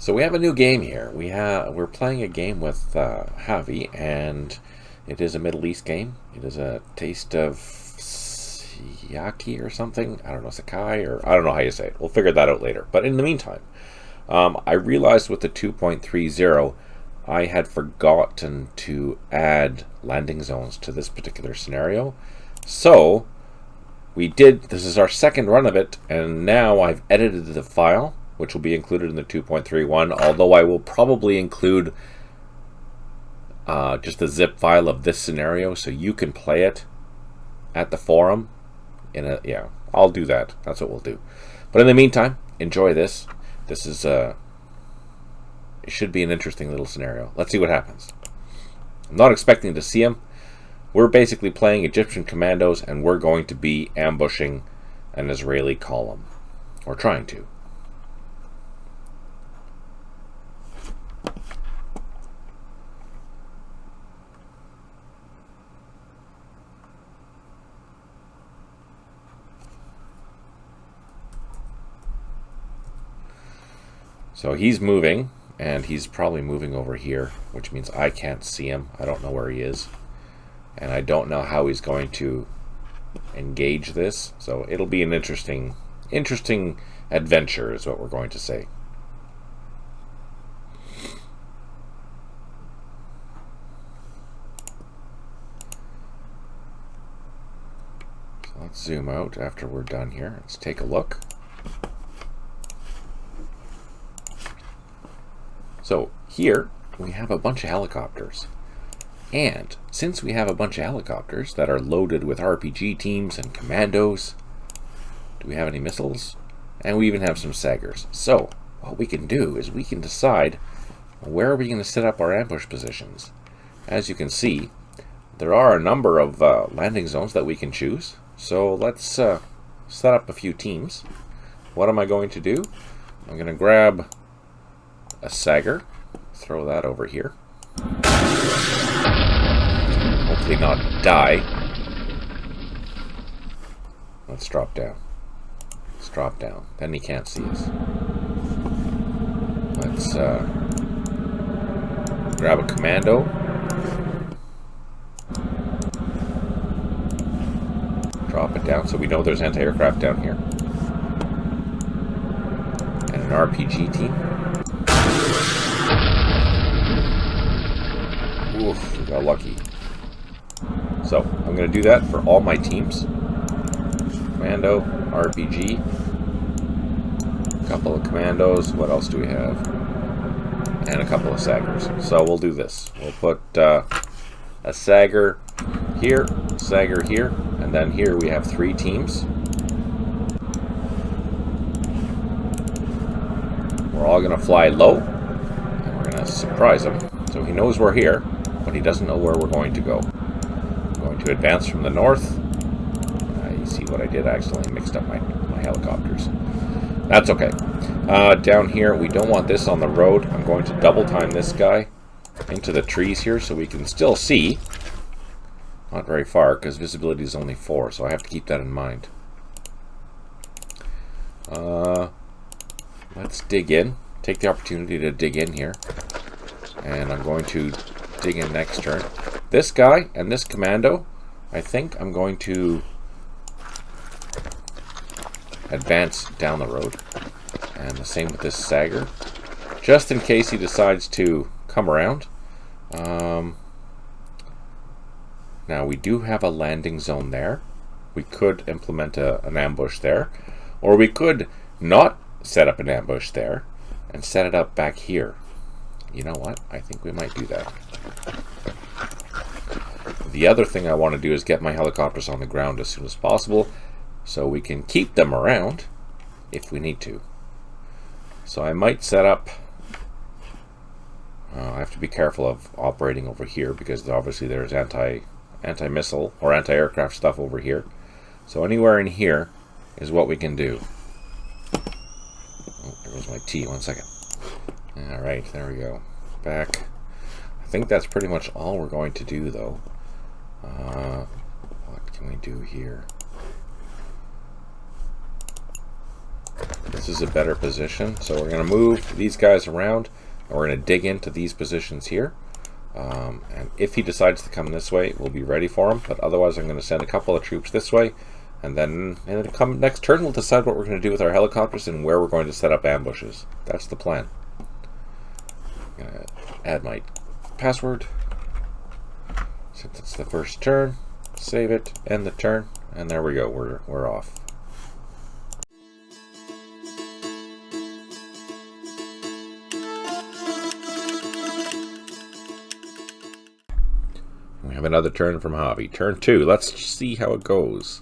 So we have a new game here. We're playing a game with Javi, and it is a Middle East game. It is a taste of yaki or something. I don't know, Sakai, or I don't know how you say it. We'll figure that out later. But in the meantime, I realized with the 2.30, I had forgotten to add landing zones to this particular scenario. So we did. This is our second run of it, and now I've edited the file, which will be included in the 2.31, although I will probably include just the zip file of this scenario so you can play it at the forum. Yeah, I'll do that. That's what we'll do. But in the meantime, enjoy this. This is it should be an interesting little scenario. Let's see what happens. I'm not expecting to see him. We're basically playing Egyptian commandos, and we're going to be ambushing an Israeli column. Or trying to. So he's moving, and he's probably moving over here, which means I can't see him. I don't know where he is, and I don't know how he's going to engage this. So it'll be an interesting adventure, is what we're going to say. So let's zoom out after we're done here. Let's take a look. So here we have a bunch of helicopters, and since we have a bunch of helicopters that are loaded with RPG teams and commandos, do we have any missiles? And we even have some Sagers. So what we can do is we can decide where are we going to set up our ambush positions. As you can see, there are a number of landing zones that we can choose. So let's set up a few teams. What am I going to do? I'm going to grab a Sager, throw that over here. Hopefully not die. Let's drop down. Let's drop down. Then he can't see us. Let's grab a commando. Drop it down so we know there's anti-aircraft down here. And an RPG team. Oof, we got lucky. So, I'm going to do that for all my teams. Commando, RPG, a couple of commandos, what else do we have? And a couple of Sagers. So we'll do this. We'll put a Sager here, and then here we have 3 teams. We're all going to fly low, and we're going to surprise him. So he knows we're here, but he doesn't know where we're going to go. I'm going to advance from the north. You see what I did? I accidentally mixed up my helicopters. That's okay. Down here, we don't want this on the road. I'm going to double time this guy into the trees here so we can still see. Not very far, because visibility is only 4, so I have to keep that in mind. Let's dig in. Take the opportunity to dig in here. And I'm going to dig in next turn. This guy and this commando, I think I'm going to advance down the road. And the same with this Sager, just in case he decides to come around. Now we do have a landing zone there. We could implement an ambush there, or we could not set up an ambush there and set it up back here. You know what? I think we might do that. The other thing I want to do is get my helicopters on the ground as soon as possible so we can keep them around if we need to. So I might set up... I have to be careful of operating over here because obviously there's anti-missile or anti-aircraft stuff over here. So anywhere in here is what we can do. Oh, there goes my T. 1 second. Alright, there we go. Back. I think that's pretty much all we're going to do, though. What can we do here? This is a better position. So we're going to move these guys around, and we're going to dig into these positions here. And if he decides to come this way, we'll be ready for him. But otherwise, I'm going to send a couple of troops this way. And then come next turn, we'll decide what we're going to do with our helicopters and where we're going to set up ambushes. That's the plan. I'm going to add my password. Since it's the first turn, save it, end the turn, and there we go. We're off. We have another turn from Javi. Turn 2. Let's see how it goes.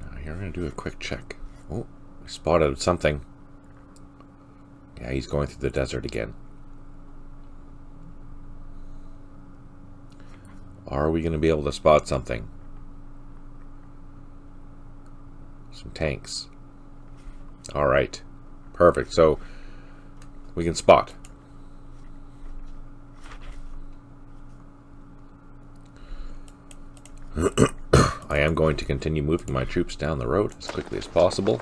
Now here I'm going to do a quick check. Oh, I spotted something. Yeah, he's going through the desert again. Are we going to be able to spot something? Some tanks. Alright. Perfect. So, we can spot. I am going to continue moving my troops down the road as quickly as possible.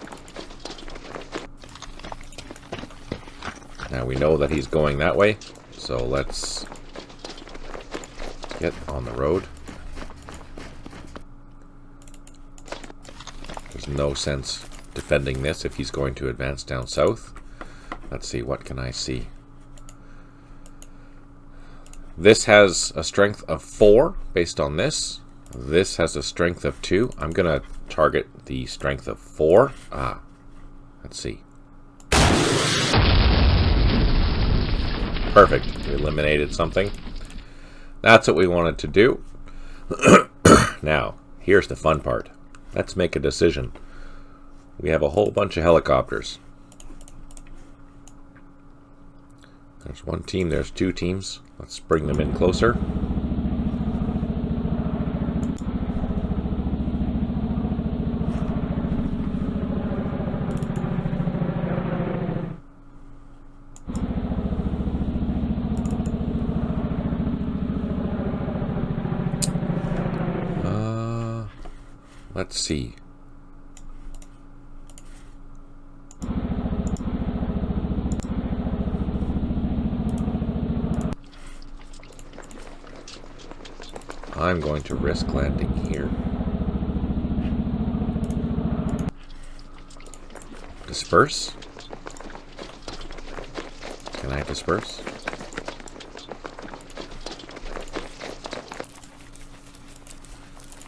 Now we know that he's going that way, so let's get on the road. There's no sense defending this if he's going to advance down south. Let's see, what can I see? This has a strength of 4 based on this. This has a strength of 2. I'm going to target the strength of 4. Let's see. Perfect. We eliminated something. That's what we wanted to do. Now, here's the fun part. Let's make a decision. We have a whole bunch of helicopters. There's one team, there's 2 teams. Let's bring them in closer. Let's see. I'm going to risk landing here. Disperse? Can I disperse?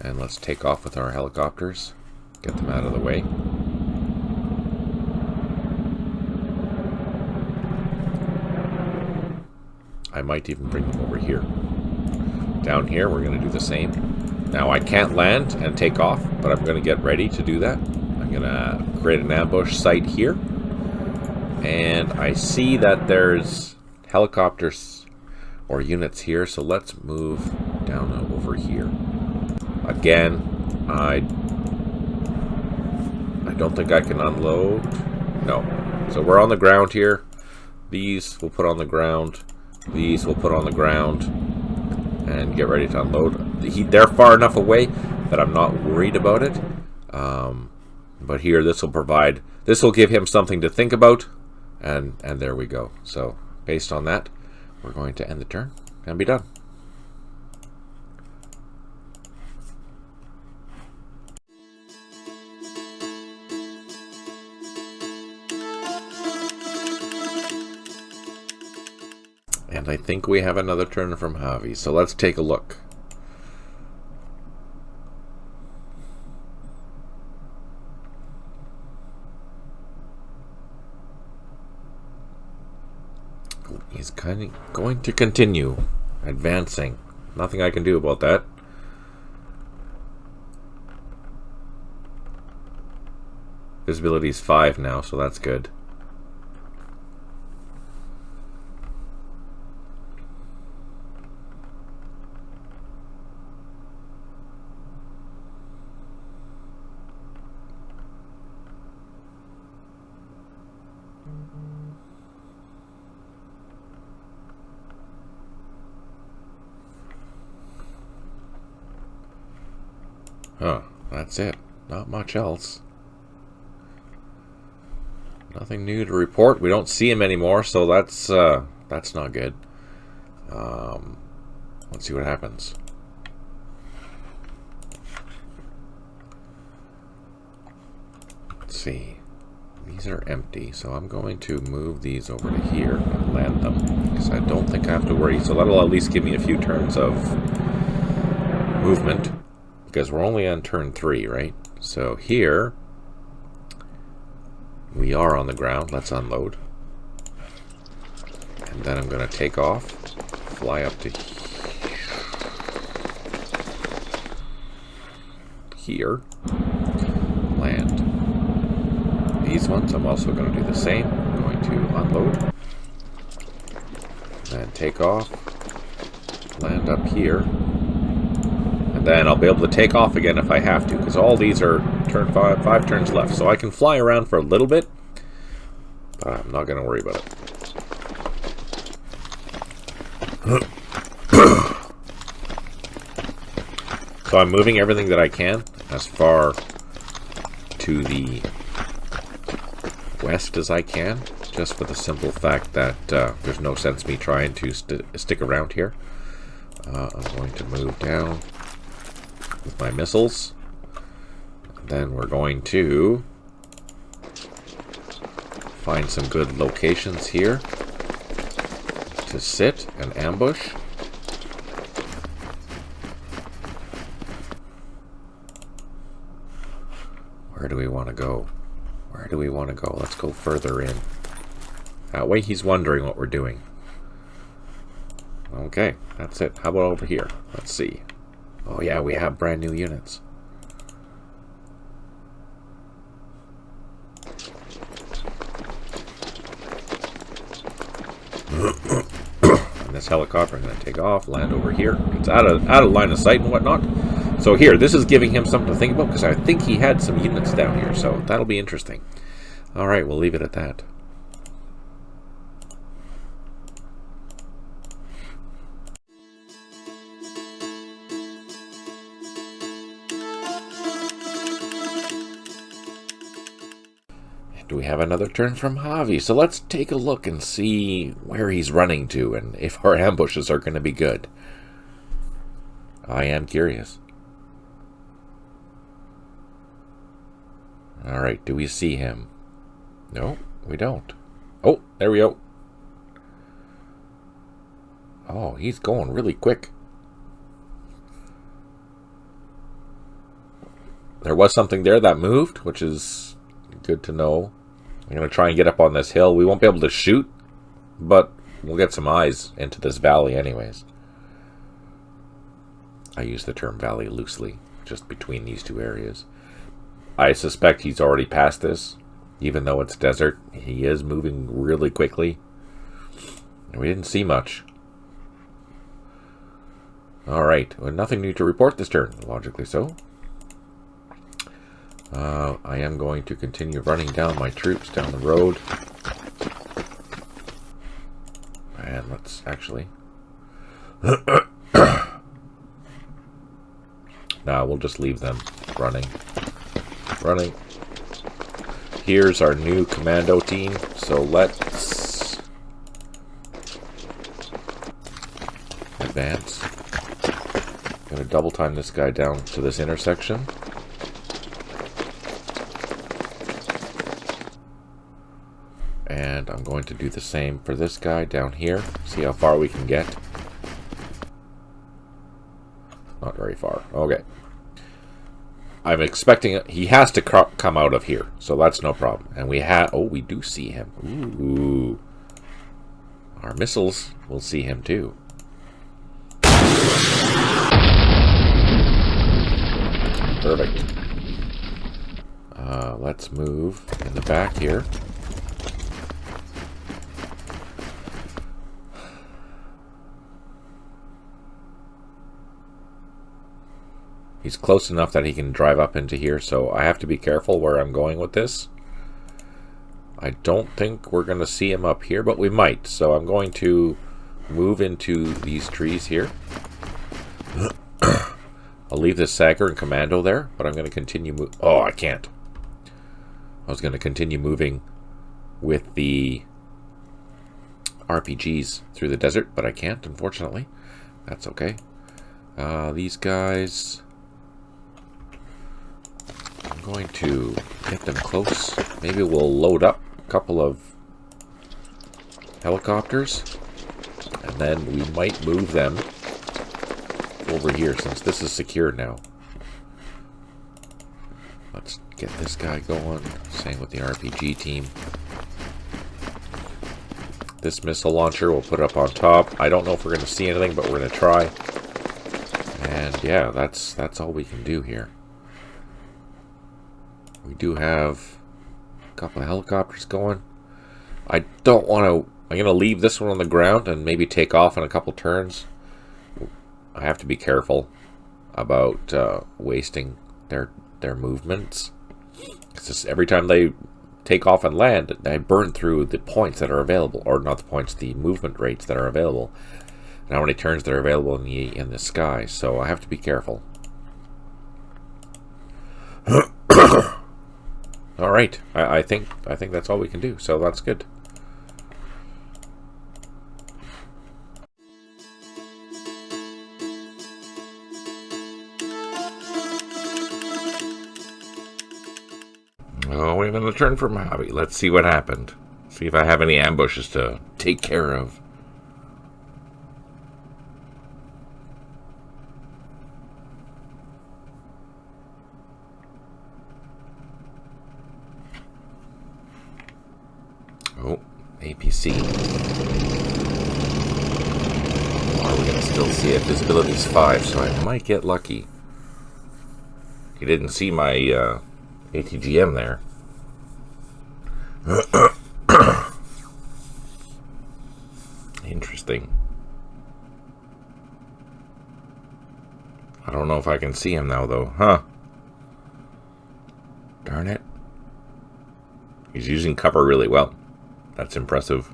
And let's take off with our helicopters. Get them out of the way. I might even bring them over here. Down here, we're going to do the same. Now, I can't land and take off, but I'm going to get ready to do that. I'm going to create an ambush site here. And I see that there's helicopters or units here, so let's move down over here. Again, I don't think I can unload. No. So we're on the ground here. These we'll put on the ground. These we'll put on the ground. And get ready to unload. They're far enough away that I'm not worried about it. But here, this will give him something to think about. And there we go. So, based on that, we're going to end the turn and be done. And I think we have another turn from Javi, so let's take a look. He's kind of going to continue advancing. Nothing I can do about that. Visibility is 5 now, so that's good. Huh, that's it. Not much else. Nothing new to report. We don't see him anymore, so that's not good. Let's see what happens. Let's see. These are empty, so I'm going to move these over to here and land them, because I don't think I have to worry. So that'll at least give me a few turns of movement, because we're only on turn 3, right? So here, we are on the ground. Let's unload. And then I'm going to take off, fly up to here, land. These ones, I'm also going to do the same. I'm going to unload, then take off, land up here, and then I'll be able to take off again if I have to, because all these are turn 5 turns left, so I can fly around for a little bit, but I'm not going to worry about it. So I'm moving everything that I can as far to the west as I can, just for the simple fact that there's no sense me trying to stick around here. I'm going to move down with my missiles. Then we're going to find some good locations here to sit and ambush. Where do we want to go? Where do we want to go? Let's go further in. That way he's wondering what we're doing. Okay, that's it. How about over here? Let's see. Oh yeah, we have brand new units. And this helicopter, I'm going to take off, land over here. It's out of line of sight and whatnot. So here, this is giving him something to think about, because I think he had some units down here, so that'll be interesting. Alright, we'll leave it at that. Do we have another turn from Javi? So let's take a look and see where he's running to, and if our ambushes are going to be good. I am curious. Alright, do we see him? No, we don't. Oh, there we go. Oh, he's going really quick. There was something there that moved, which is good to know. I'm going to try and get up on this hill. We won't be able to shoot, but we'll get some eyes into this valley anyways. I use the term valley loosely, just between these two areas. I suspect he's already past this. Even though it's desert, he is moving really quickly. And we didn't see much. Alright, well, nothing new to report this turn, logically so. I am going to continue running down my troops down the road. And let's actually... Nah, we'll just leave them running. Here's our new commando team, so let's advance. I'm going to double time this guy down to this intersection. And I'm going to do the same for this guy down here. See how far we can get. Not very far. Okay. I'm expecting he has to come out of here, so that's no problem. And we have... Oh, we do see him. Ooh. Our missiles will see him too. Perfect. Let's move in the back here. He's close enough that he can drive up into here, so I have to be careful where I'm going with this. I don't think we're going to see him up here, but we might. So I'm going to move into these trees here. I'll leave this Sagger and Commando there, but I'm going to continue oh, I can't. I was going to continue moving with the RPGs through the desert, but I can't, unfortunately. That's okay. These guys, I'm going to get them close. Maybe we'll load up a couple of helicopters, and then we might move them over here since this is secure now. Let's get this guy going. Same with the RPG team. This missile launcher we'll put up on top. I don't know if we're going to see anything, but we're going to try. And yeah, that's all we can do here. We do have a couple of helicopters going. I don't want to... I'm going to leave this one on the ground and maybe take off in a couple turns. I have to be careful about wasting their movements. Because every time they take off and land, I burn through the points that are available, or not the points, the movement rates that are available, and how many turns that are available in the sky. So I have to be careful. All right, I think that's all we can do. So that's good. Oh, we have another turn from Javi. Let's see what happened. See if I have any ambushes to take care of. Oh, APC. Or we're going to still see it. Visibility is 5, so I might get lucky. You didn't see my ATGM there. Interesting. I don't know if I can see him now, though. Huh. Darn it. He's using cover really well. That's impressive.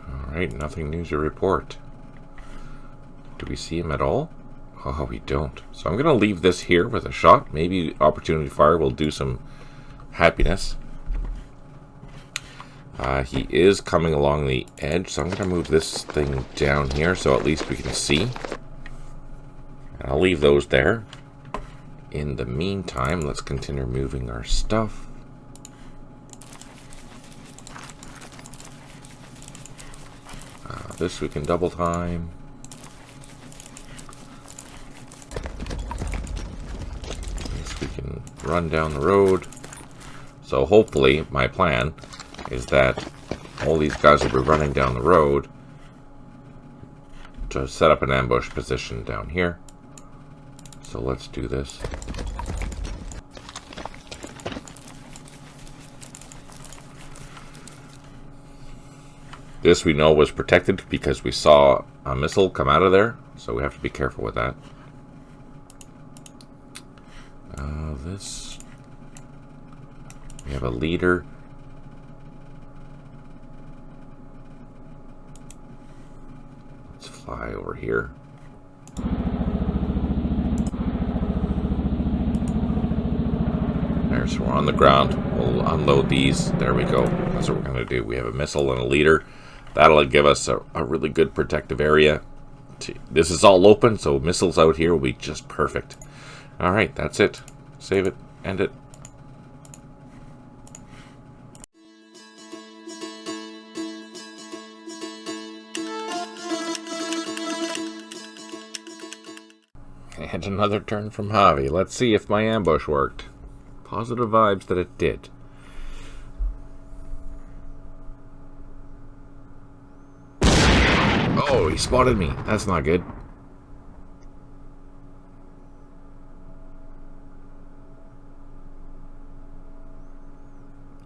Alright, nothing new to report. Do we see him at all? Oh, we don't. So I'm going to leave this here with a shot. Maybe opportunity fire will do some happiness. He is coming along the edge, so I'm going to move this thing down here so at least we can see. And I'll leave those there. In the meantime, let's continue moving our stuff. This we can double time. This we can run down the road. So hopefully, my plan is that all these guys will be running down the road to set up an ambush position down here. So let's do this. This we know was protected because we saw a missile come out of there, so we have to be careful with that. This... We have a leader. Let's fly over here. There, so we're on the ground. We'll unload these. There we go. That's what we're going to do. We have a missile and a leader. That'll give us a really good protective area. This is all open, so missiles out here will be just perfect. Alright, that's it. Save it. End it. And another turn from Javi. Let's see if my ambush worked. Positive vibes that it did. Oh, he spotted me. That's not good.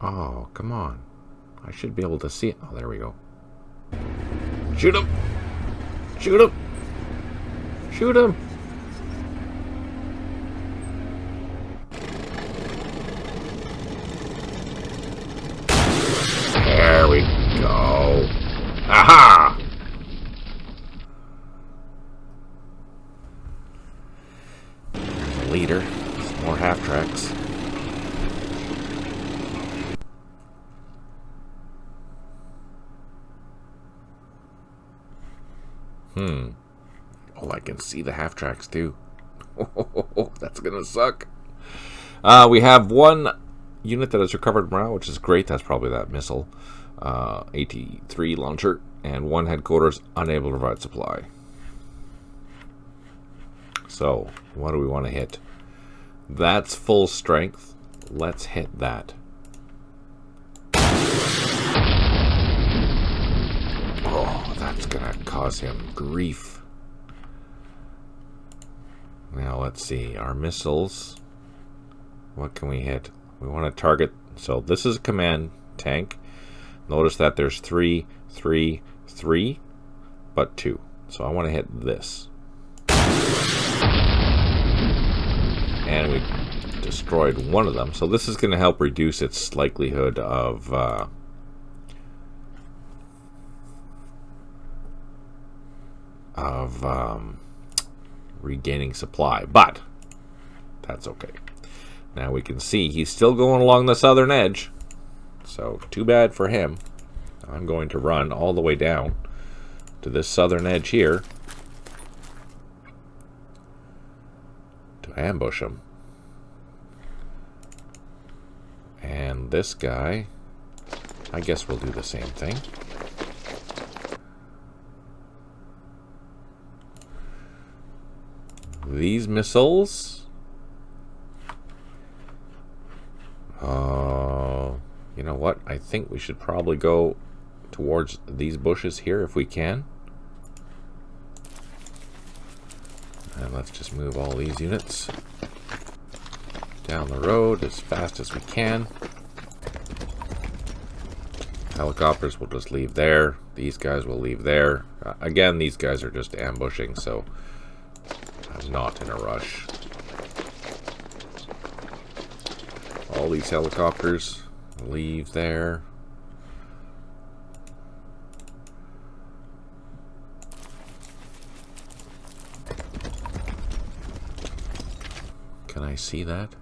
Oh, come on. I should be able to see it. Oh, there we go. Shoot him! Shoot him! Shoot him! leader. Some more half-tracks. Oh, I can see the half-tracks too. Oh, that's gonna suck. We have one unit that has recovered morale, which is great. That's probably that missile. 83 launcher. And one headquarters unable to provide supply. So, what do we want to hit? That's full strength. Let's hit that. Oh, that's gonna cause him grief. Now, let's see. Our missiles. What can we hit? We want to target. So, this is a command tank. Notice that there's 3, 3, 3, but 2. So, I want to hit this. And we destroyed one of them. So this is going to help reduce its likelihood of regaining supply. But that's okay. Now we can see he's still going along the southern edge. So too bad for him. I'm going to run all the way down to this southern edge here to ambush him. And this guy, I guess we'll do the same thing. These missiles, you know what? I think we should probably go towards these bushes here if we can. And let's just move all these units down the road as fast as we can. Helicopters will just leave there. These guys will leave there. Again, these guys are just ambushing, so I'm not in a rush. All these helicopters leave there. Can I see that?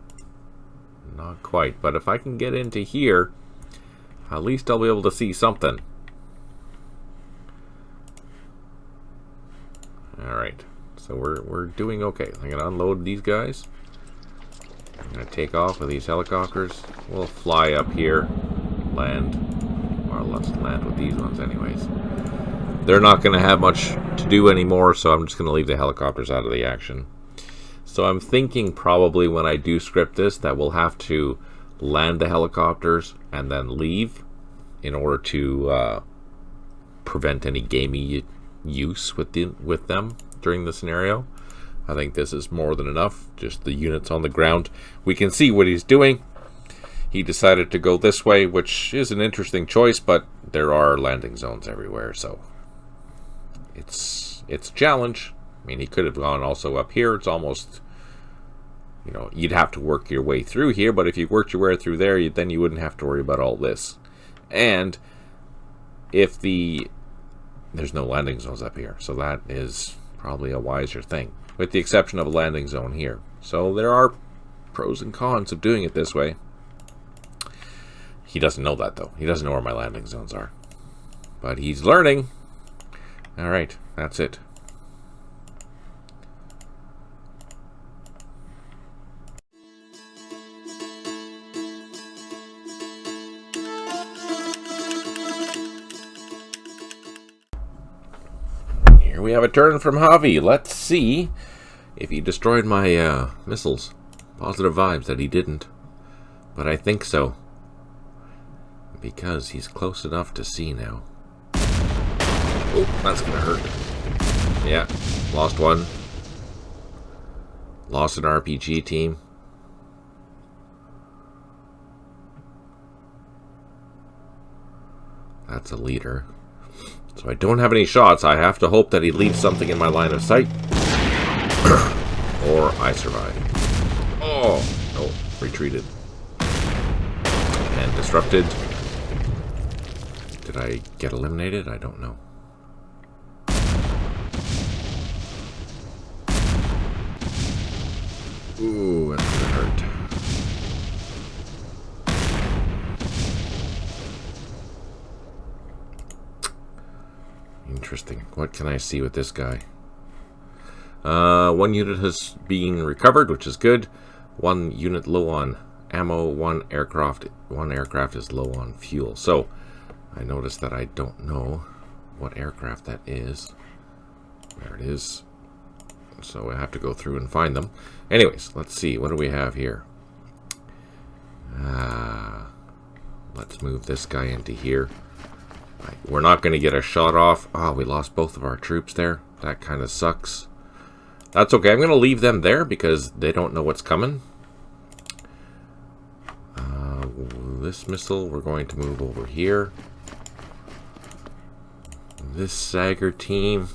Not quite, but if I can get into here, at least I'll be able to see something. Alright, so we're doing okay. I'm going to unload these guys. I'm going to take off with these helicopters. We'll fly up here, land, or let's land with these ones anyways. They're not going to have much to do anymore, so I'm just going to leave the helicopters out of the action. So I'm thinking probably when I do script this that we'll have to land the helicopters and then leave in order to prevent any gamey use with them during the scenario. I think this is more than enough. Just the units on the ground. We can see what he's doing. He decided to go this way, which is an interesting choice, but there are landing zones everywhere, so it's a challenge. I mean, he could have gone also up here. It's almost, you know, you'd have to work your way through here, but if you worked your way through there, then you wouldn't have to worry about all this. And if there's no landing zones up here, so that is probably a wiser thing, with the exception of a landing zone here. So there are pros and cons of doing it this way. He doesn't know that, though. He doesn't know where my landing zones are. But he's learning. Alright, that's it. Here we have a turn from Javi. Let's see if he destroyed my missiles. Positive vibes that he didn't. But I think so. Because he's close enough to see now. Oh, that's gonna hurt. Yeah, lost one. Lost an RPG team. That's a leader. So I don't have any shots. I have to hope that he leaves something in my line of sight. Or I survive. Oh, no, retreated. And disrupted. Did I get eliminated? I don't know. Ooh, that's gonna hurt. Interesting. What can I see with this guy? One unit has been recovered, which is good. One unit low on ammo. One aircraft is low on fuel. So I noticed that I don't know what aircraft that is. There it is. So I have to go through and find them. Anyways, let's see. What do we have here? Let's move this guy into here. We're not going to get a shot off. Oh, we lost both of our troops there. That kind of sucks. That's okay. I'm going to leave them there because they don't know what's coming. This missile, we're going to move over here. This Sagger team,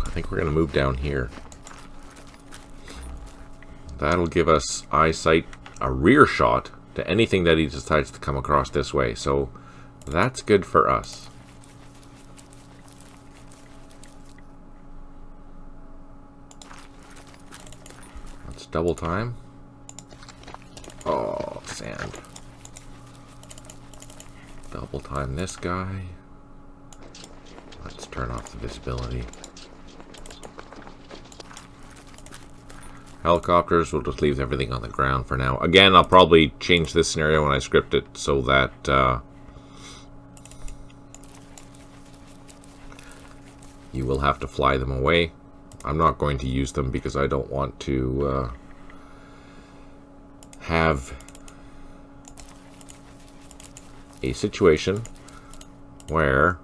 I think we're going to move down here. That'll give us eyesight, a rear shot to anything that he decides to come across this way. So that's good for us. Let's double time. Oh, sand. Double time this guy. Let's turn off the visibility. Helicopters, we'll just leave everything on the ground for now. Again, I'll probably change this scenario when I script it so that you will have to fly them away. I'm not going to use them because I don't want to have a situation where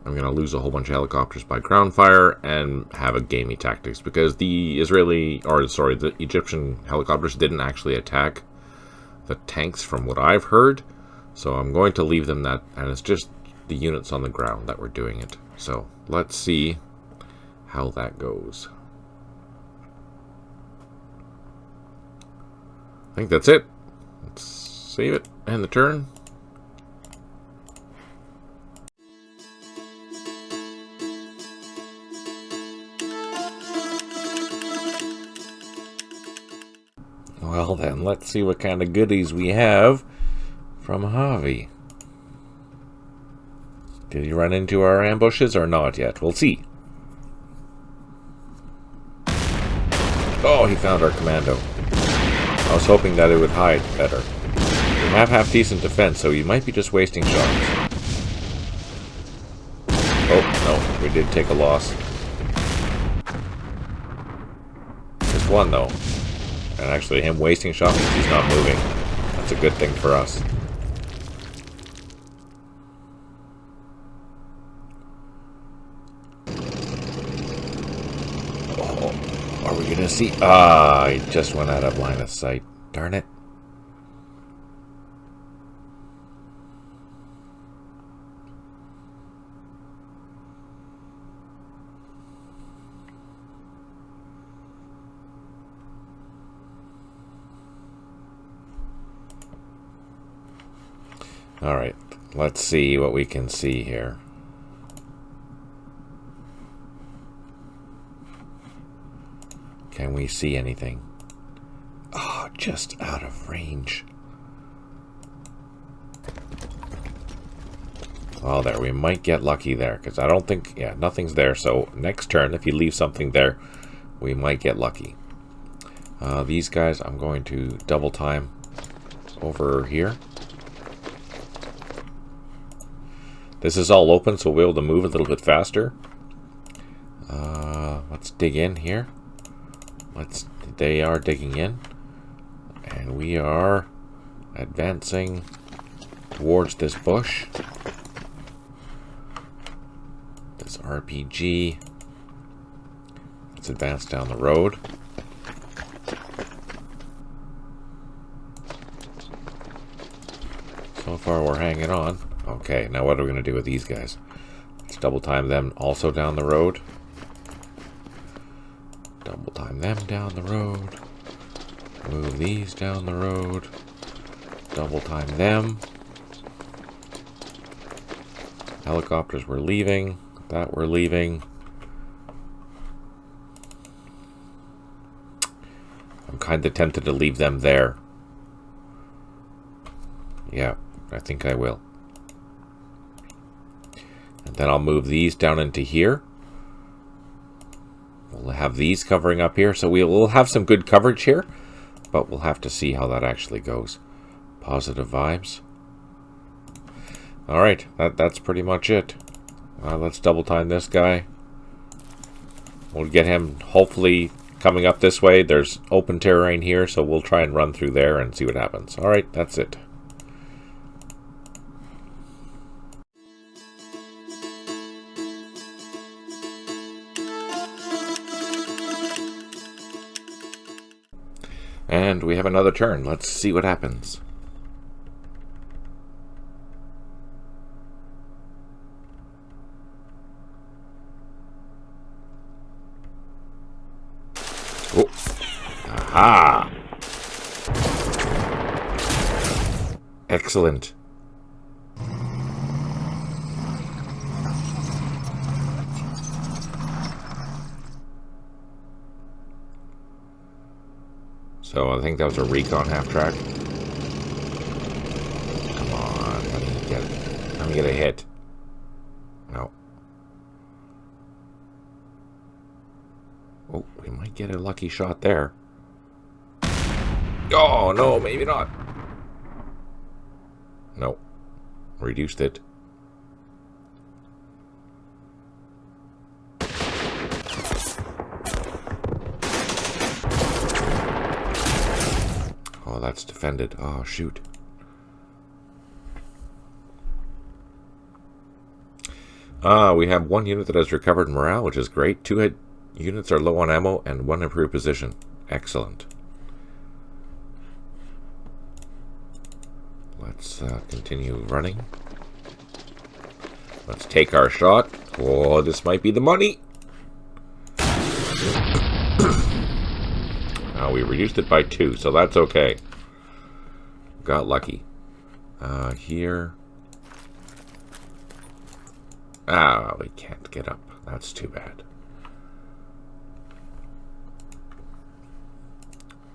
I'm going to lose a whole bunch of helicopters by ground fire and have a gamey tactics, because the the Egyptian helicopters didn't actually attack the tanks from what I've heard. So I'm going to leave them that, and it's just the units on the ground that were doing it. So let's see how that goes. I think that's it. Let's save it and the turn. Well then, let's see what kind of goodies we have from Javi. Did he run into our ambushes or not yet? We'll see. Oh, he found our commando. I was hoping that it would hide better. We have half-decent defense, so he might be just wasting shots. Oh, no, we did take a loss. Just one, though. And actually, him wasting shots means he's not moving. That's a good thing for us. Oh, are we going to see? Ah, he just went out of line of sight. Darn it. Alright, let's see what we can see here. Can we see anything? Oh, just out of range. Well, there, we might get lucky there, because I don't think, yeah, nothing's there. So next turn, if you leave something there, we might get lucky. These guys, I'm going to double time over here. This is all open, so we'll be able to move a little bit faster. Let's dig in here. They are digging in. And we are advancing towards this bush. This RPG. Let's advance down the road. So far we're hanging on. Okay, now what are we going to do with these guys? Let's double time them also down the road. Double time them down the road. Move these down the road. Double time them. Helicopters were leaving. That we're leaving. I'm kind of tempted to leave them there. Yeah, I think I will. And then I'll move these down into here. We'll have these covering up here, so we'll have some good coverage here, but we'll have to see how that actually goes. Positive vibes. Alright, that's pretty much it. Let's double time this guy. We'll get him hopefully coming up this way. There's open terrain here, so we'll try and run through there and see what happens. Alright, that's it. And we have another turn. Let's see what happens. Oh. Aha! Excellent. So I think that was a recon half track. Come on, let me get a hit. No. Oh, we might get a lucky shot there. Oh, no, maybe not. No. Reduced it. Oh, that's defended. Oh, shoot. We have one unit that has recovered morale, which is great. Two units are low on ammo, and one improved position. Excellent. Let's continue running. Let's take our shot. Oh, this might be the money. We reduced it by 2, so that's okay. Got lucky. Here. We can't get up. That's too bad.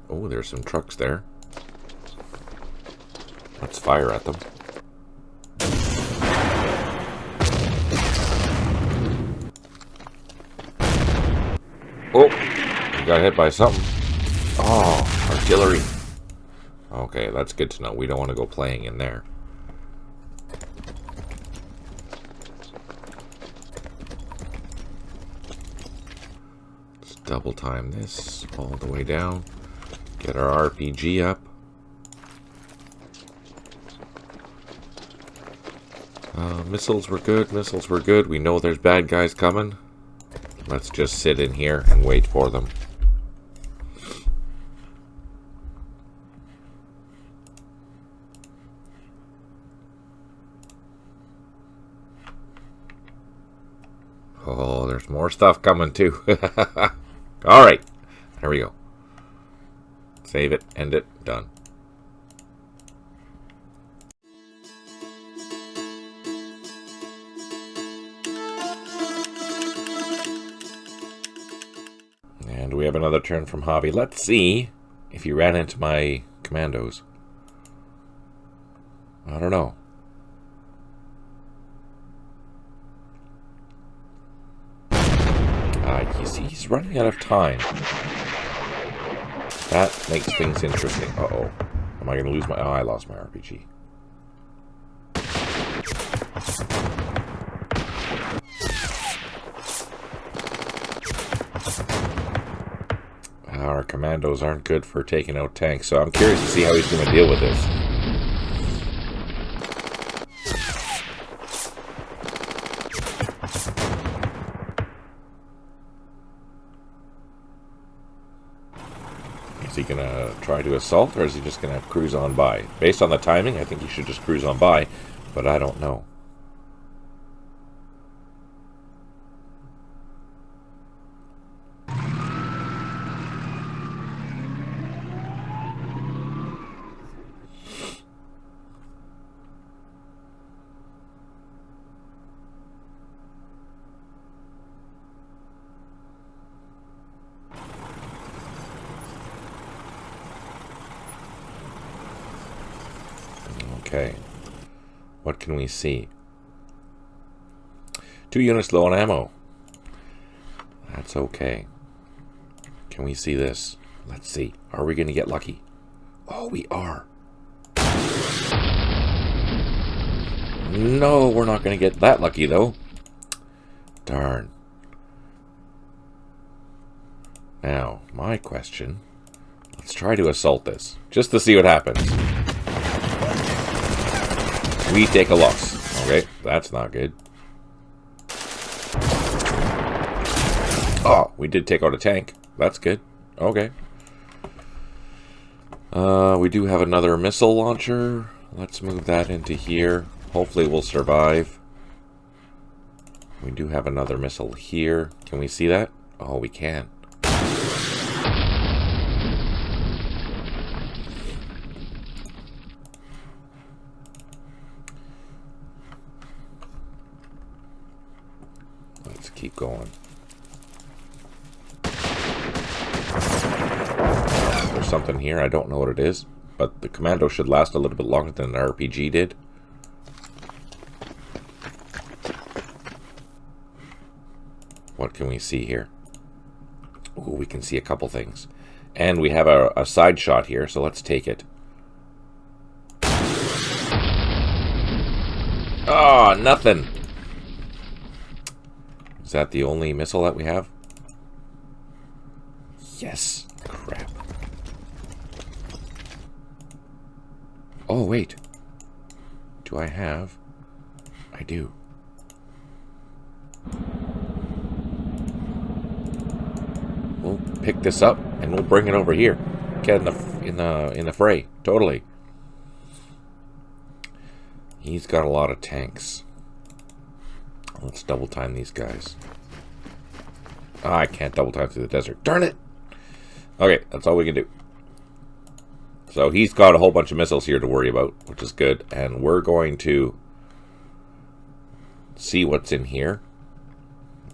Oh, there's some trucks there. Let's fire at them. Oh, we got hit by something. Oh, artillery. Okay, that's good to know. We don't want to go playing in there. Let's double time this all the way down. Get our RPG up. Missiles were good. Missiles were good. We know there's bad guys coming. Let's just sit in here and wait for them. Oh, there's more stuff coming too. Alright, there we go. Save it, end it, done. And we have another turn from Javi. Let's see if he ran into my commandos. I don't know. You see, he's running out of time. That makes things interesting. Uh-oh. Am I going to lose my... Oh, I lost my RPG. Our commandos aren't good for taking out tanks, so I'm curious to see how he's going to deal with this. Is he going to try to assault, or is he just going to cruise on by? Based on the timing, I think he should just cruise on by, but I don't know. Okay. What can we see? 2 units low on ammo. That's okay. Can we see this? Let's see. Are we going to get lucky? Oh, we are. No, we're not going to get that lucky, though. Darn. Now, my question. Let's try to assault this, just to see what happens. We take a loss. Okay, that's not good. Oh, we did take out a tank. That's good. Okay. We do have another missile launcher. Let's move that into here. Hopefully we'll survive. We do have another missile here. Can we see that? Oh, we can. Let's keep going. There's something here. I don't know what it is, but the Commando should last a little bit longer than the RPG did. What can we see here? Ooh, we can see a couple things. And we have a side shot here, so let's take it. Oh, nothing. Is that the only missile that we have? Yes. Crap. Oh, wait. Do I have? I do. We'll pick this up and we'll bring it over here. Get in the fray. Totally. He's got a lot of tanks. Let's double time these guys. Ah, I can't double time through the desert. Darn it! Okay, that's all we can do. So he's got a whole bunch of missiles here to worry about, which is good. And we're going to see what's in here.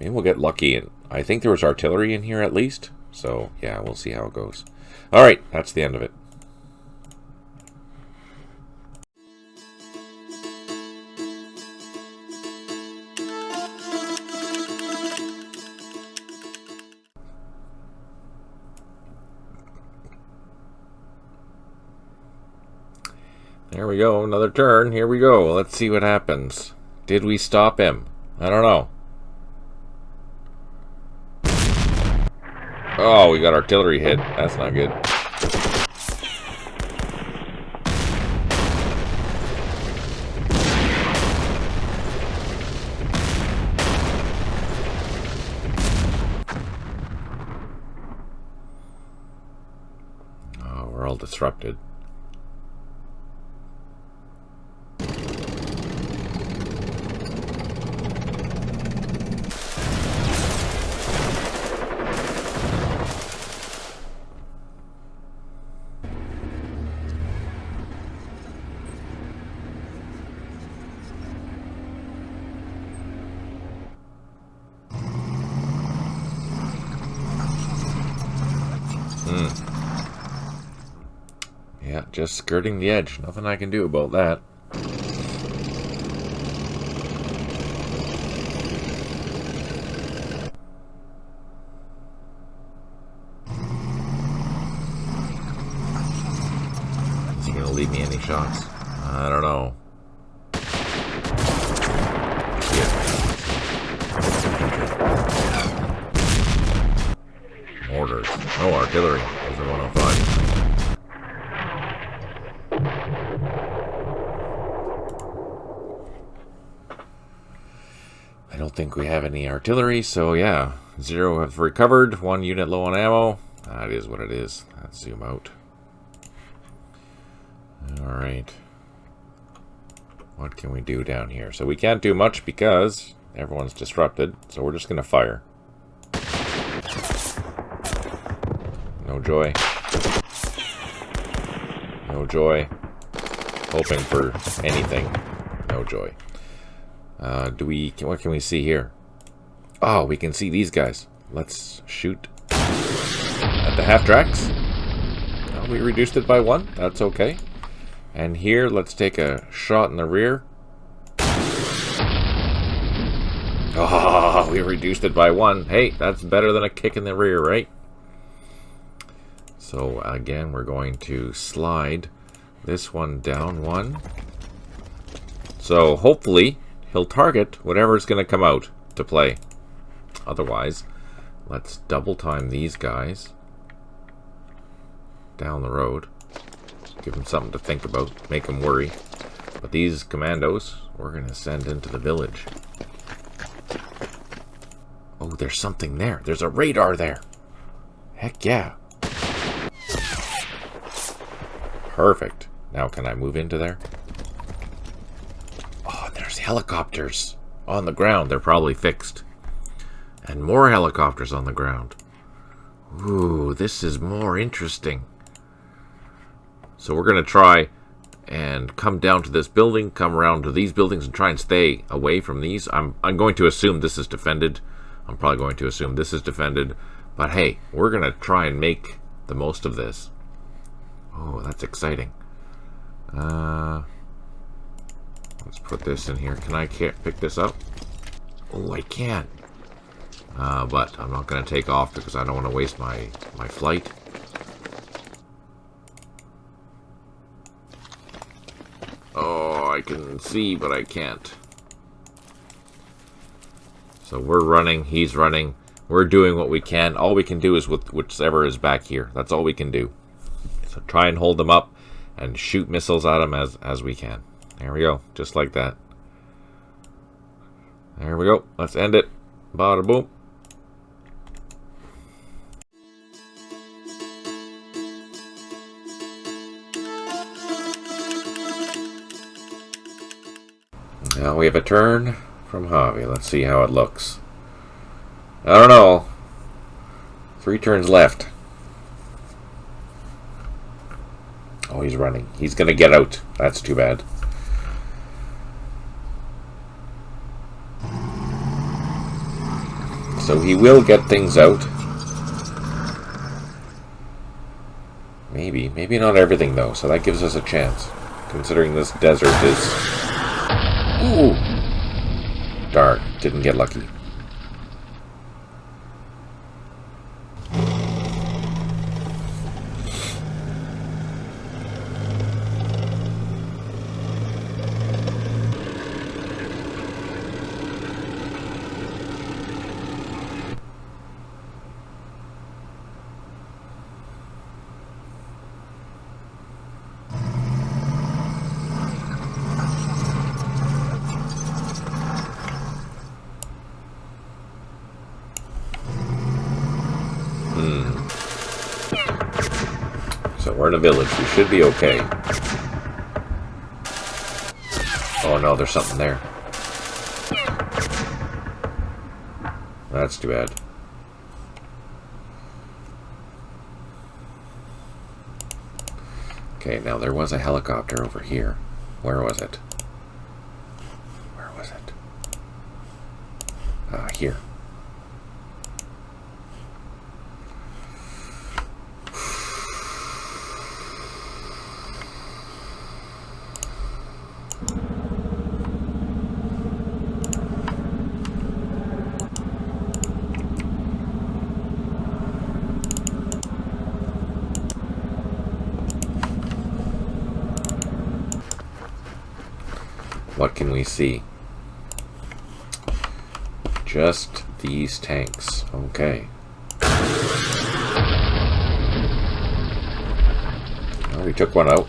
Maybe we'll get lucky. And I think there was artillery in here at least. So, yeah, we'll see how it goes. Alright, that's the end of it. There we go, another turn. Here we go. Let's see what happens. Did we stop him? I don't know. Oh, we got artillery hit. That's not good. Oh, we're all disrupted. Yeah, just skirting the edge. Nothing I can do about that. Is he gonna leave me any shots? I don't know. Orders. No artillery. Those are 105. I don't think we have any artillery, so yeah. 0 have recovered. 1 unit low on ammo. That is what it is. Let's zoom out. Alright. What can we do down here? So we can't do much because everyone's disrupted, so we're just going to fire. No joy. No joy. Hoping for anything. No joy. What can we see here? Oh, we can see these guys. Let's shoot at the half tracks. Oh, we reduced it by 1. That's okay. And here, let's take a shot in the rear. Oh, we reduced it by 1. Hey, that's better than a kick in the rear, right? So again, we're going to slide this one down 1. So hopefully he'll target whatever's going to come out to play. Otherwise, let's double time these guys down the road. Give them something to think about, make them worry. But these commandos, we're going to send into the village. Oh, there's something there. There's a radar there. Heck yeah. Perfect. Now can I move into there? Oh, there's helicopters on the ground. They're probably fixed. And more helicopters on the ground. Ooh, this is more interesting. So we're going to try and come down to this building, come around to these buildings, and try and stay away from these. I'm going to assume this is defended. I'm probably going to assume this is defended. But hey, we're going to try and make the most of this. Oh, that's exciting. Let's put this in here. Can I pick this up? Oh, I can. But I'm not going to take off because I don't want to waste my flight. Oh, I can see, but I can't. So we're running, he's running. We're doing what we can. All we can do is with whichever is back here. That's all we can do. So try and hold them up and shoot missiles at them as we can. There we go, just like that. There we go. Let's end it. Bada boom. Now we have a turn from Javi. Let's see how it looks. I don't know. 3 turns left. Oh, he's running. He's going to get out. That's too bad. So he will get things out. Maybe. Maybe not everything, though. So that gives us a chance. Considering this desert is... Ooh! Darn. Didn't get lucky. So we're in a village. We should be okay. Oh no, there's something there. That's too bad. Okay, now there was a helicopter over here. Where was it? Where was it? Here. What can we see? Just these tanks. Okay. Well, we took one out.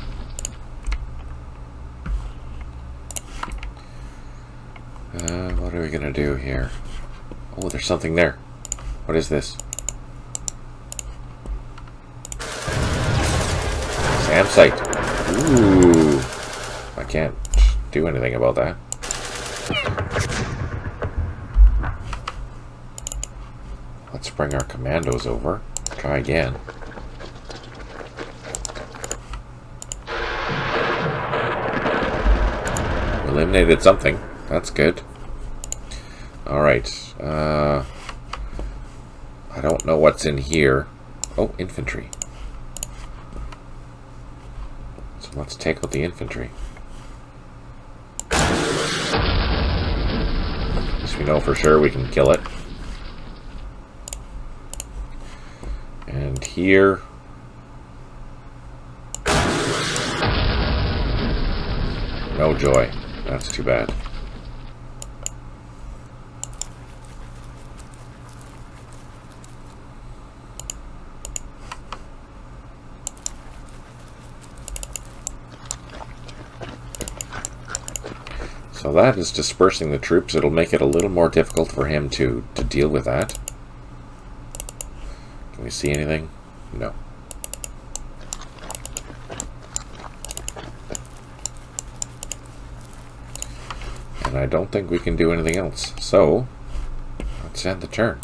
What are we gonna do here? Oh, there's something there. What is this? SAM site. Ooh. I can't do anything about that. Let's bring our commandos over. Try again. Eliminated something. That's good. Alright. I don't know what's in here. Oh, infantry. So So let's take out the infantry. So we know for sure we can kill it. And here... no joy. That's too bad. So that is dispersing the troops. It'll make it a little more difficult for him to deal with that. Can we see anything? No. And I don't think we can do anything else. So, let's end the turn.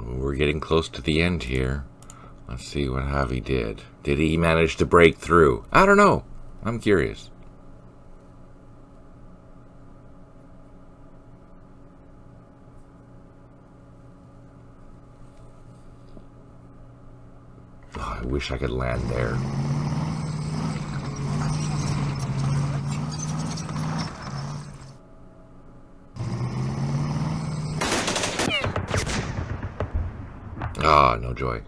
We're getting close to the end here. Let's see what Javi did. Did he manage to break through? I don't know. I'm curious. Oh, I wish I could land there. Ah, no joy.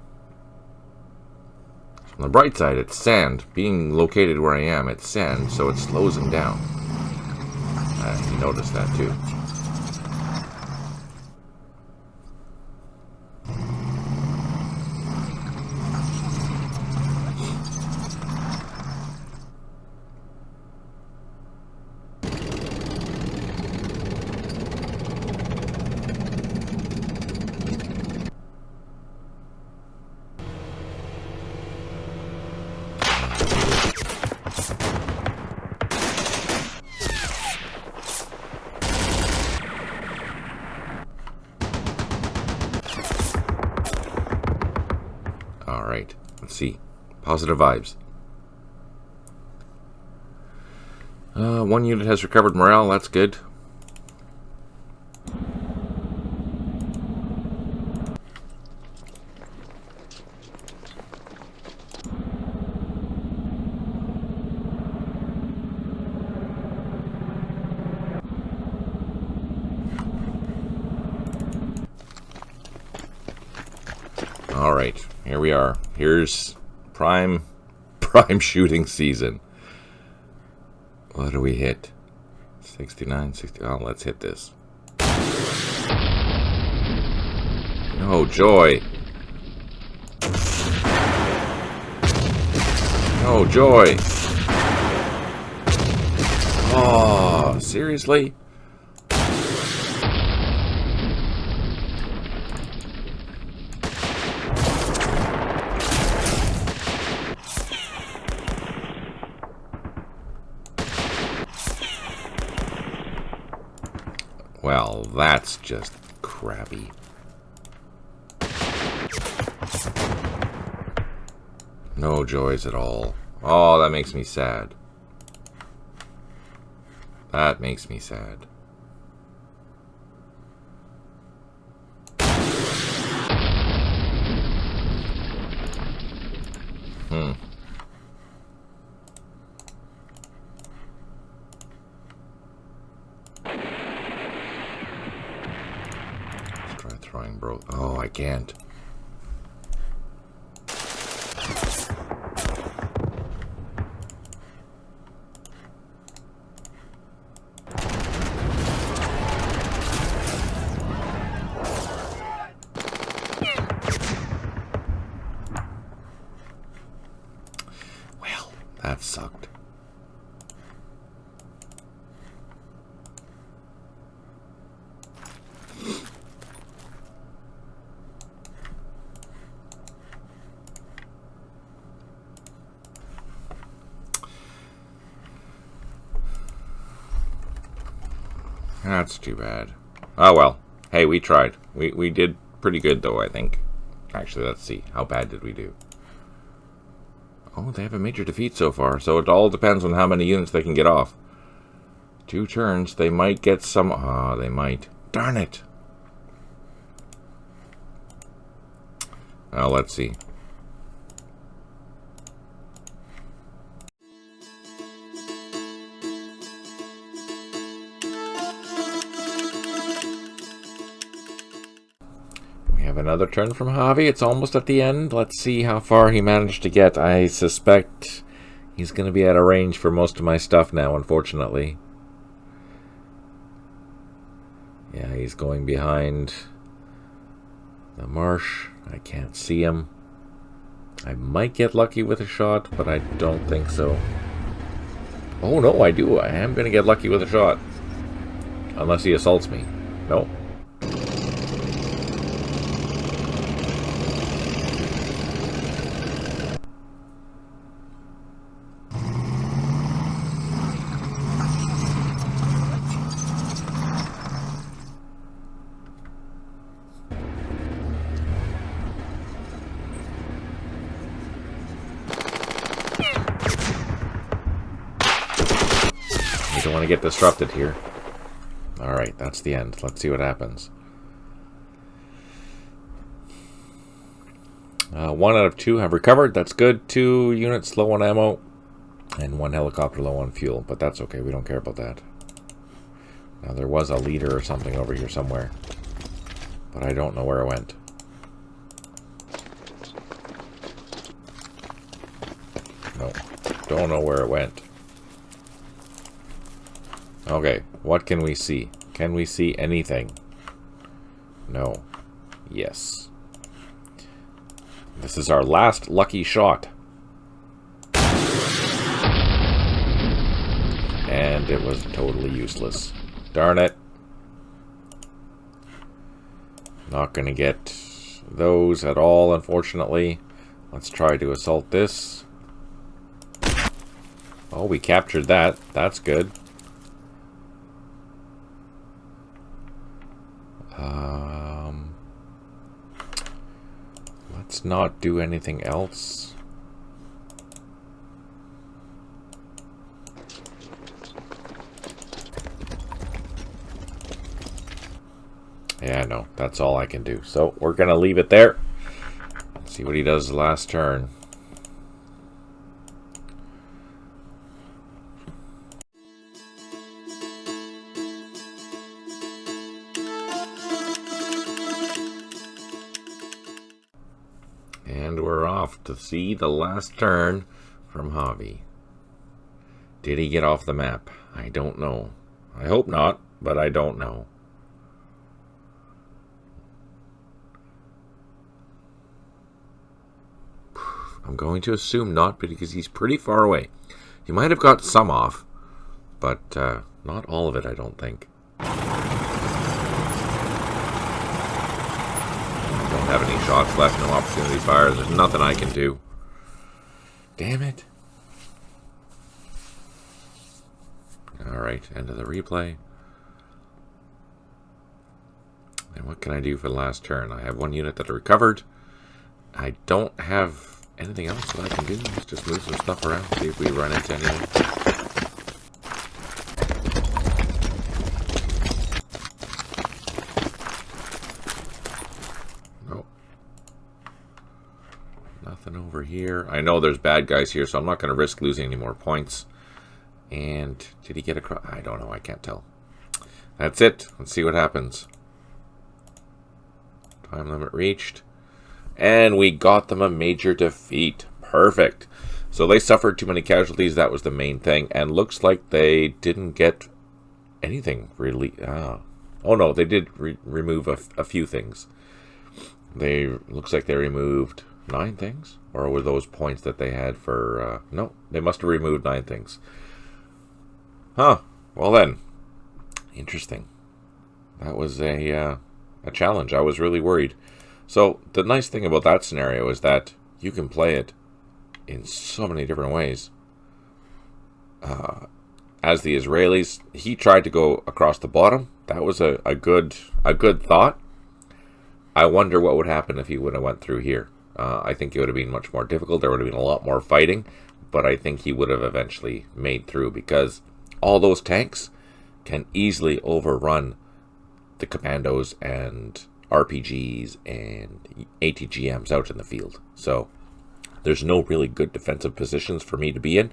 On the bright side, it's sand. Being located where I am, it's sand, so it slows him down. You noticed that too. Alright, let's see. Positive vibes. One unit has recovered morale, that's good. Alright, here we are. Here's prime shooting season. What do we hit? 69, 60. Oh, let's hit this. No joy. No joy. Oh, seriously? Well, that's just crappy. No joys at all. Oh, that makes me sad. That makes me sad. Throwing bro. Oh, I can't. Well, that sucked. That's too bad. Oh well. Hey, we tried. We did pretty good though, I think. Actually, let's see. How bad did we do? Oh, they have a major defeat so far, so it all depends on how many units they can get off. 2 turns. They might get some... Ah, they might. Darn it. Now, let's see. We have another turn from Javi. It's almost at the end. Let's see how far he managed to get. I suspect he's going to be out of range for most of my stuff now, unfortunately. Yeah, he's going behind the marsh. I can't see him. I might get lucky with a shot, but I don't think so. Oh, no, I do. I am going to get lucky with a shot. Unless he assaults me. No. Don't want to get disrupted here. Alright, that's the end. Let's see what happens. 1 out of 2 have recovered. That's good. 2 units low on ammo. And 1 helicopter low on fuel. But that's okay. We don't care about that. Now, there was a leader or something over here somewhere. But I don't know where it went. No. Don't know where it went. Okay, what can we see? Can we see anything? No. Yes. This is our last lucky shot. And it was totally useless. Darn it. Not gonna get those at all, unfortunately. Let's try to assault this. Oh, we captured that. That's good. Let's not do anything else. Yeah, no, that's all I can do. So we're gonna leave it there. See what he does last turn. And we're off to see the last turn from Javi. Did he get off the map? I don't know. I hope not, but I don't know. I'm going to assume not, because he's pretty far away. He might have got some off, but not all of it, I don't think. Don't have any shots left, no opportunity fire. There's nothing I can do. Damn it. Alright, end of the replay. And what can I do for the last turn? I have 1 unit that recovered. I don't have anything else that I can do. Let's just move some stuff around, see if we run into anything. Nope. Nothing over here. I know there's bad guys here, so I'm not going to risk losing any more points. And did he get across? I don't know. I can't tell. That's it. Let's see what happens. Time limit reached. And we got them a major defeat. Perfect. So they suffered too many casualties. That was the main thing. And looks like they didn't get anything really. Oh no, they did remove a few things. Looks like they removed 9 things. Or were those points that they had for... no, they must have removed 9 things. Huh. Well then. Interesting. That was a challenge. I was really worried. So the nice thing about that scenario is that you can play it in so many different ways. As the Israelis, he tried to go across the bottom. That was a good thought. I wonder what would happen if he would have went through here. I think it would have been much more difficult. There would have been a lot more fighting, but I think he would have eventually made through, because all those tanks, can easily overrun the commandos and RPGs and ATGMs out in the field. So there's no really good defensive positions for me to be in,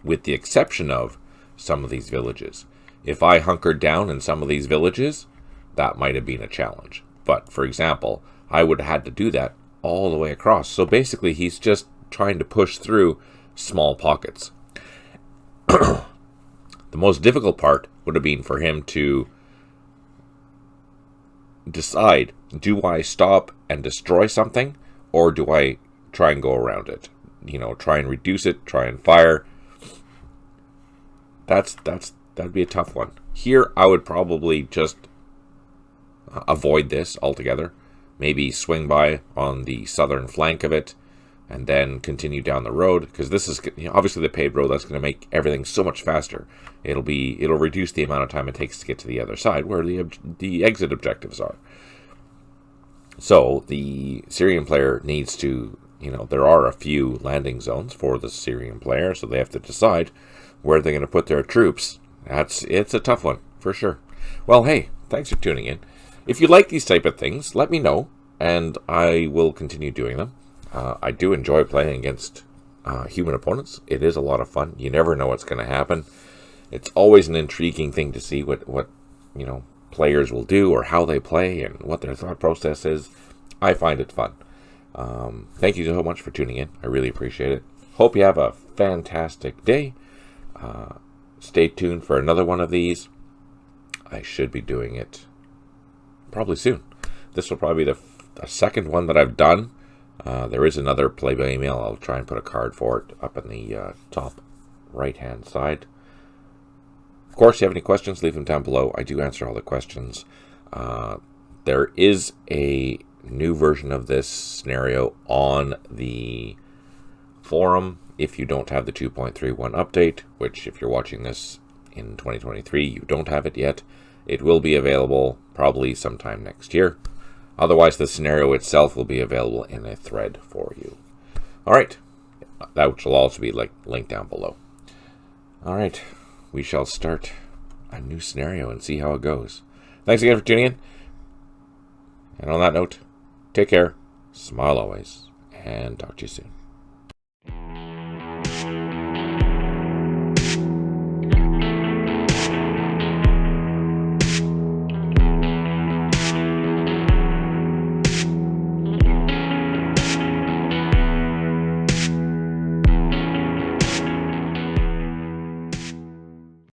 with the exception of some of these villages. If I hunkered down in some of these villages, that might have been a challenge. But, for example, I would have had to do that all the way across. So basically, he's just trying to push through small pockets. The most difficult part would have been for him to decide, do I stop and destroy something, or do I try and go around it? Try and reduce it, try and fire. That'd be a tough one. Here, I would probably just avoid this altogether. Maybe swing by on the southern flank of it, and then continue down the road, because this is obviously the paved road. That's going to make everything so much faster. It'll reduce the amount of time it takes to get to the other side, where the exit objectives are. So the Syrian player needs to, there are a few landing zones for the Syrian player, so they have to decide where they're going to put their troops. It's a tough one, for sure. Well, hey, thanks for tuning in. If you like these type of things, let me know, and I will continue doing them. I do enjoy playing against human opponents. It is a lot of fun. You never know what's going to happen. It's always an intriguing thing to see what players will do, or how they play, and what their thought process is. I find it fun. Thank you so much for tuning in. I really appreciate it. Hope you have a fantastic day. Stay tuned for another one of these. I should be doing it probably soon. This will probably be the second one that I've done. There is another play by email. I'll try and put a card for it up in the top right hand side. Of course, if you have any questions, leave them down below. I do answer all the questions. There is a new version of this scenario on the forum if you don't have the 2.31 update, which if you're watching this in 2023, you don't have it yet. It will be available probably sometime next year. Otherwise, the scenario itself will be available in a thread for you. All right. That will also be linked down below. All right. We shall start a new scenario and see how it goes. Thanks again for tuning in. And on that note, take care, smile always, and talk to you soon.